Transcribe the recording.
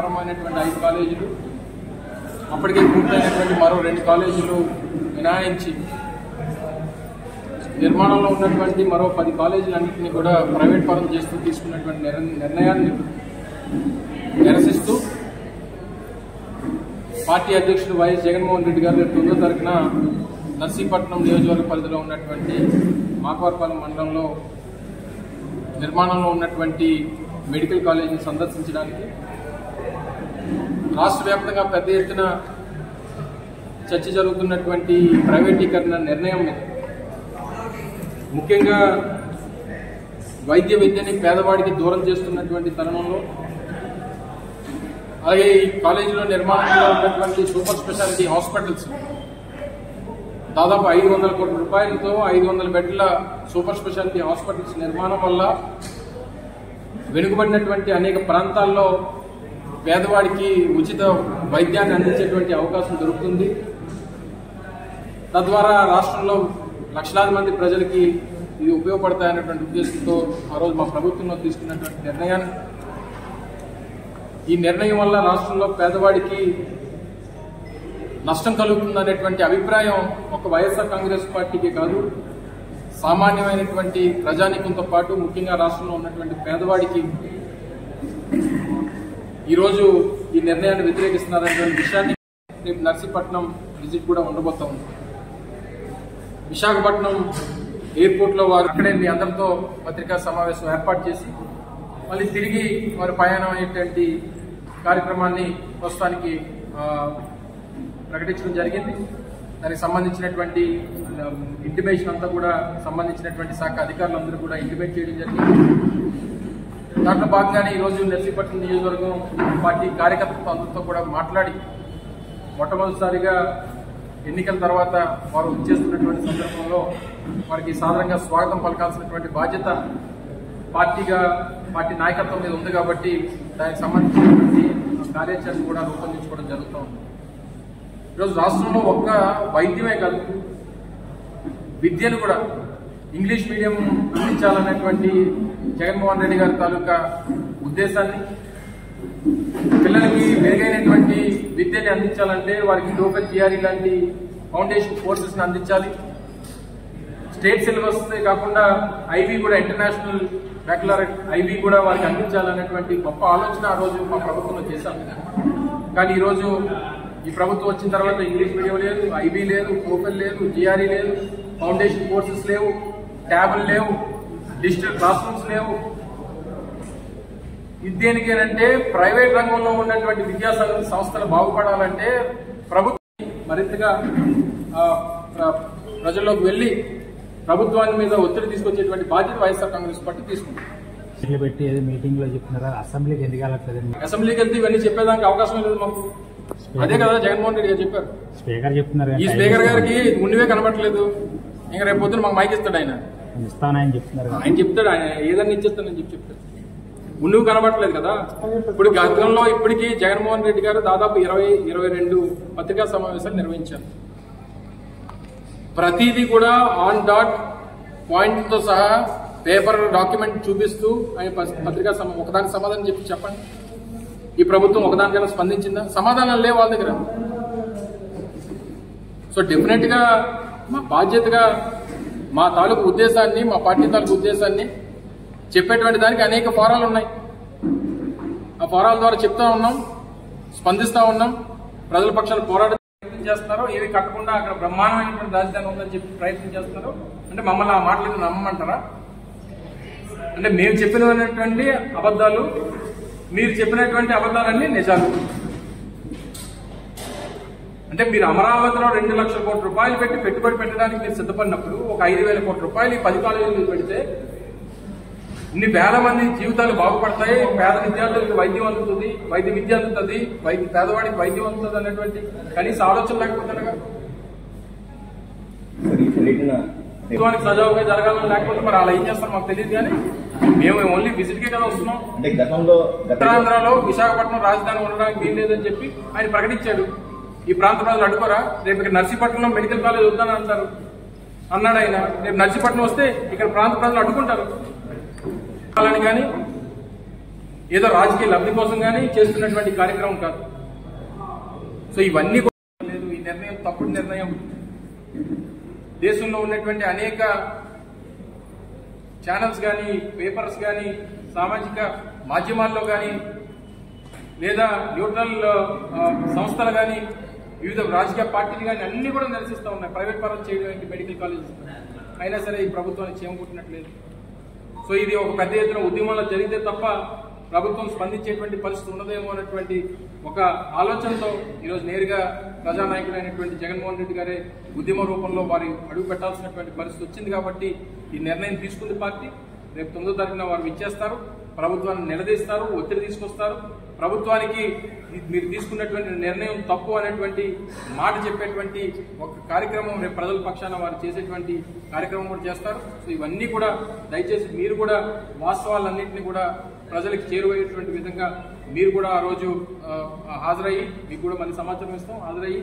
ప్రారంభమైనటువంటి 5 కాలేజీలు, అప్పటికే పూర్తయినటువంటి మరో 2 కాలేజీలు మినహాయించి నిర్మాణంలో ఉన్నటువంటి మరో 10 కాలేజీలన్నింటినీ కూడా ప్రైవేట్ పరం చేస్తూ తీసుకున్నటువంటి నిర్ణయాన్ని నిరసిస్తూ పార్టీ అధ్యక్షుడు వైఎస్ జగన్మోహన్ రెడ్డి గారు 9వ తారీఖున నర్సీపట్నం నియోజకవర్గ పరిధిలో ఉన్నటువంటి మాకవరపాలెం మండలంలో నిర్మాణంలో ఉన్నటువంటి మెడికల్ కాలేజీని సందర్శించడానికి రాష్ట్ర వ్యాప్తంగా పెద్ద ఎత్తున చర్చ జరుగుతున్నటువంటి ప్రైవేటీకరణ నిర్ణయం మీద ముఖ్యంగా వైద్య విద్యని పేదవాడికి దూరం చేస్తున్నటువంటి తరుణంలో, అలాగే ఈ కాలేజీలో నిర్మాణంలో ఉన్నటువంటి సూపర్ స్పెషాలిటీ హాస్పిటల్స్ దాదాపు 500 కోట్ల రూపాయలతో 500 బెడ్ల సూపర్ స్పెషాలిటీ హాస్పిటల్స్ నిర్మాణం వల్ల వెనుకబడినటువంటి అనేక ప్రాంతాల్లో పేదవాడికి ఉచిత వైద్యాన్ని అందించేటువంటి అవకాశం దొరుకుతుంది. తద్వారా రాష్ట్రంలో లక్షలాది మంది ప్రజలకి ఇది ఉపయోగపడతాయనేటువంటి ఉద్దేశంతో ఆ రోజు మా ప్రభుత్వంలో తీసుకున్నటువంటి నిర్ణయాన్ని, ఈ నిర్ణయం వల్ల రాష్ట్రంలో పేదవాడికి నష్టం కలుగుతుందనేటువంటి అభిప్రాయం ఒక వైఎస్ఆర్ కాంగ్రెస్ పార్టీకి కాదు, సామాన్యమైనటువంటి ప్రజానీకంతో పాటు ముఖ్యంగా రాష్ట్రంలో ఉన్నటువంటి పేదవాడికి ఈరోజు ఈ నిర్ణయాన్ని వ్యతిరేకిస్తున్నారనేటువంటి విషయాన్ని రేపు నర్సీపట్నం విజిట్ కూడా ఉండబోతా ఉంది. విశాఖపట్నం ఎయిర్పోర్ట్లో వారు అక్కడే మీ అందరితో పత్రికా సమావేశం ఏర్పాటు చేసి మళ్ళీ తిరిగి వారి ప్రయాణం అయ్యేటువంటి కార్యక్రమాన్ని ప్రస్తుతానికి ప్రకటించడం జరిగింది. దానికి సంబంధించినటువంటి ఇంటిమేషన్ అంతా కూడా సంబంధించినటువంటి శాఖ అధికారులందరూ కూడా ఇంటిమేట్ చేయడం జరిగింది. దాంట్లో భాగంగానే ఈరోజు నర్సీపట్నం నియోజకవర్గం పార్టీ కార్యకర్తలతో అందరితో కూడా మాట్లాడి మొట్టమొదటిసారిగా ఎన్నికల తర్వాత వారు వచ్చేస్తున్నటువంటి సందర్భంలో వారికి సాధారణంగా స్వాగతం పలకాల్సినటువంటి బాధ్యత పార్టీ నాయకత్వం మీద ఉంది కాబట్టి దానికి సంబంధించినటువంటి కార్యాచరణ కూడా రూపొందించుకోవడం జరుగుతూ ఉంది. ఈరోజు రాష్ట్రంలో ఒక్క వైద్యమే కాదు, విద్యను కూడా ఇంగ్లీష్ మీడియం అందించాలనేటువంటి జగన్మోహన్ రెడ్డి గారి తాలూకా ఉద్దేశాన్ని, పిల్లలకి మెరుగైనటువంటి విద్యని అందించాలంటే వారికి టోఫెల్ జిఆర్ఈ లాంటి ఫౌండేషన్ కోర్సెస్ ని అందించాలి. స్టేట్ సిలబస్ కాకుండా ఐబీ కూడా, ఇంటర్నేషనల్ బ్యాక్లారెట్ ఐబీ కూడా వారికి అందించాలనేటువంటి గొప్ప ఆలోచన ఆ రోజు మా ప్రభుత్వంలో చేశాం. కానీ ఈరోజు ఈ ప్రభుత్వం వచ్చిన తర్వాత ఇంగ్లీష్ మీడియం లేదు, ఐబీ లేదు, టోఫెల్ లేదు, జిఆర్ఈ లేదు, ఫౌండేషన్ కోర్సెస్ లేవు, ట్యాబ్లు లేవు, డిజిటల్ క్లాస్ రూమ్స్ లేవు. ఇది దేనికి అంటే ప్రైవేట్ రంగంలో ఉన్నటువంటి విద్యా సంస్థలు బాగుపడాలంటే ప్రభుత్వం మరింతగా ప్రజల్లోకి వెళ్లి ప్రభుత్వాన్ని మీద ఒత్తిడి తీసుకొచ్చేటువంటి బాధ్యత వైఎస్ఆర్ కాంగ్రెస్ పార్టీ తీసుకుంది. మీటింగ్ లో చెప్తున్నారా అసెంబ్లీకి ఎందుకు వెళ్ళట్లేదు? అసెంబ్లీకి వెళ్తే ఇవన్నీ చెప్పేదానికి అవకాశం లేదు మాకు. అదే కదా జగన్మోహన్ రెడ్డి గారు చెప్పారు. స్పీకర్ చెప్తున్నారు, ఈ స్పీకర్ గారికి ఉన్నవే కనబడట్లేదు. ఇంకా రేపు పొద్దున మాకు మైక్ ఇస్తాడు ఆయన, ఇస్తానని చెప్తున్నారు. ఆయన చెప్తాడు, ఆయన ఏదన్నా ఇచ్చేస్తానని చెప్తాడు. ముందుకు కనబడట్లేదు కదా. ఇప్పుడు గతంలో ఇప్పటికీ జగన్మోహన్ రెడ్డి గారు దాదాపు 22 పత్రికా సమావేశాలు నిర్వహించారు. ప్రతిదీ కూడా ఆన్ డాట్ పాయింట్ తో సహా పేపర్ డాక్యుమెంట్ చూపిస్తూ ఆయన పత్రికా ఒకదానికి సమాధానం చెప్పండి. ఈ ప్రభుత్వం ఒకదానికైనా స్పందించిందా? సమాధానాలు లేవు వాళ్ళ దగ్గర. సో డెఫినెట్ గా మా బాధ్యతగా మా తాలూకు ఉద్దేశాన్ని, మా పార్టీ తాలూకు ఉద్దేశాన్ని చెప్పేటువంటి దానికి అనేక ఫోరాలు ఉన్నాయి. ఆ ఫోరాల ద్వారా చెప్తా ఉన్నాం, స్పందిస్తా ఉన్నాం. ప్రజల పక్షాలు పోరాటం చేస్తున్నారు. ఏవి కట్టకుండా అక్కడ బ్రహ్మాండమైనటువంటి రాజధాని ఉందని చెప్పి ప్రయత్నం చేస్తున్నారు. అంటే మమ్మల్ని ఆ మాటలు నమ్మమంటారా? అంటే మేము చెప్పినటువంటి అబద్దాలు, మీరు చెప్పినటువంటి అబద్దాలన్నీ నిజాలు. అంటే మీరు అమరావతిలో 2 లక్షల కోట్ల రూపాయలు పెట్టి పెట్టుబడి పెట్టడానికి మీరు సిద్ధపడినప్పుడు ఒక 5,000 కోట్ల రూపాయలు ఈ 10 కాలేజీలు పెడితే ఇన్ని వేల మంది జీవితాలు బాగుపడతాయి, పేద విద్యార్థులకు వైద్యం అందుతుంది, వైద్య విద్య అందుతుంది, పేదవాడికి వైద్యం అందుతుంది అనేటువంటి కనీస ఆలోచన లేకపోతే సజావుగా జరగాలని లేకపోతే మరి అలా ఏం చేస్తారు మాకు తెలియదు. కానీ మేము ఓన్లీ విజిట్ కే కదా వస్తున్నాం. అంటే గతంలో ఉత్తరాంధ్రలో విశాఖపట్నం రాజధాని ఉండడానికి వీలు లేదని చెప్పి ఆయన ప్రకటించాడు. ఈ ప్రాంత ప్రజలు అడ్డుకోరా? రేపు ఇక్కడ నర్సీపట్నంలో మెడికల్ కాలేజ్ వద్దని అంటారు అన్నాడు ఆయన. రేపు నర్సీపట్నం వస్తే ఇక్కడ ప్రాంత ప్రజలు అడ్డుకుంటారు. కానీ ఏదో రాజకీయ లబ్ధి కోసం కానీ చేస్తున్నటువంటి కార్యక్రమం కాదు. సో ఇవన్నీ లేదు. ఈ నిర్ణయం తప్పుడు నిర్ణయం. దేశంలో ఉన్నటువంటి అనేక ఛానల్స్ కానీ, పేపర్స్ కానీ, సామాజిక మాధ్యమాల్లో కానీ, లేదా న్యూట్రల్ సంస్థలు కానీ, వివిధ రాజకీయ పార్టీలు కానీ అన్ని కూడా నిరసిస్తూ ఉన్నాయి ప్రైవేట్ పరం చేయడానికి మెడికల్ కాలేజెస్. అయినా సరే ఈ ప్రభుత్వానికి చేమకుట్టినట్లేదు. సో ఇది ఒక పెద్ద ఎత్తున ఉద్యమంలో జరిగితే తప్ప ప్రభుత్వం స్పందించేటువంటి పరిస్థితి ఉండదేమో అనేటువంటి ఒక ఆలోచనతో ఈరోజు నేరుగా ప్రజానాయకుడైనటువంటి జగన్మోహన్ రెడ్డి గారే ఉద్యమ రూపంలో వారు అడుగు పెట్టాల్సినటువంటి పరిస్థితి వచ్చింది. కాబట్టి ఈ నిర్ణయం తీసుకుంది పార్టీ. రేపు 9వ తారీఖున వారు ఇచ్చేస్తారు, ప్రభుత్వాన్ని నిలదీస్తారు, ఒత్తిడి తీసుకొస్తారు. ప్రభుత్వానికి మీరు తీసుకున్నటువంటి నిర్ణయం తప్పు అనేటువంటి మాట చెప్పేటువంటి ఒక కార్యక్రమం రేపు ప్రజల పక్షాన వారు చేసేటువంటి కార్యక్రమం కూడా చేస్తారు. సో ఇవన్నీ కూడా దయచేసి మీరు కూడా వాస్తవాలన్నింటినీ కూడా ప్రజలకు చేరువయ్యేటువంటి విధంగా మీరు కూడా ఆ రోజు హాజరయ్యి, మీకు కూడా మళ్ళీ సమాచారం ఇస్తాం, హాజరయ్యి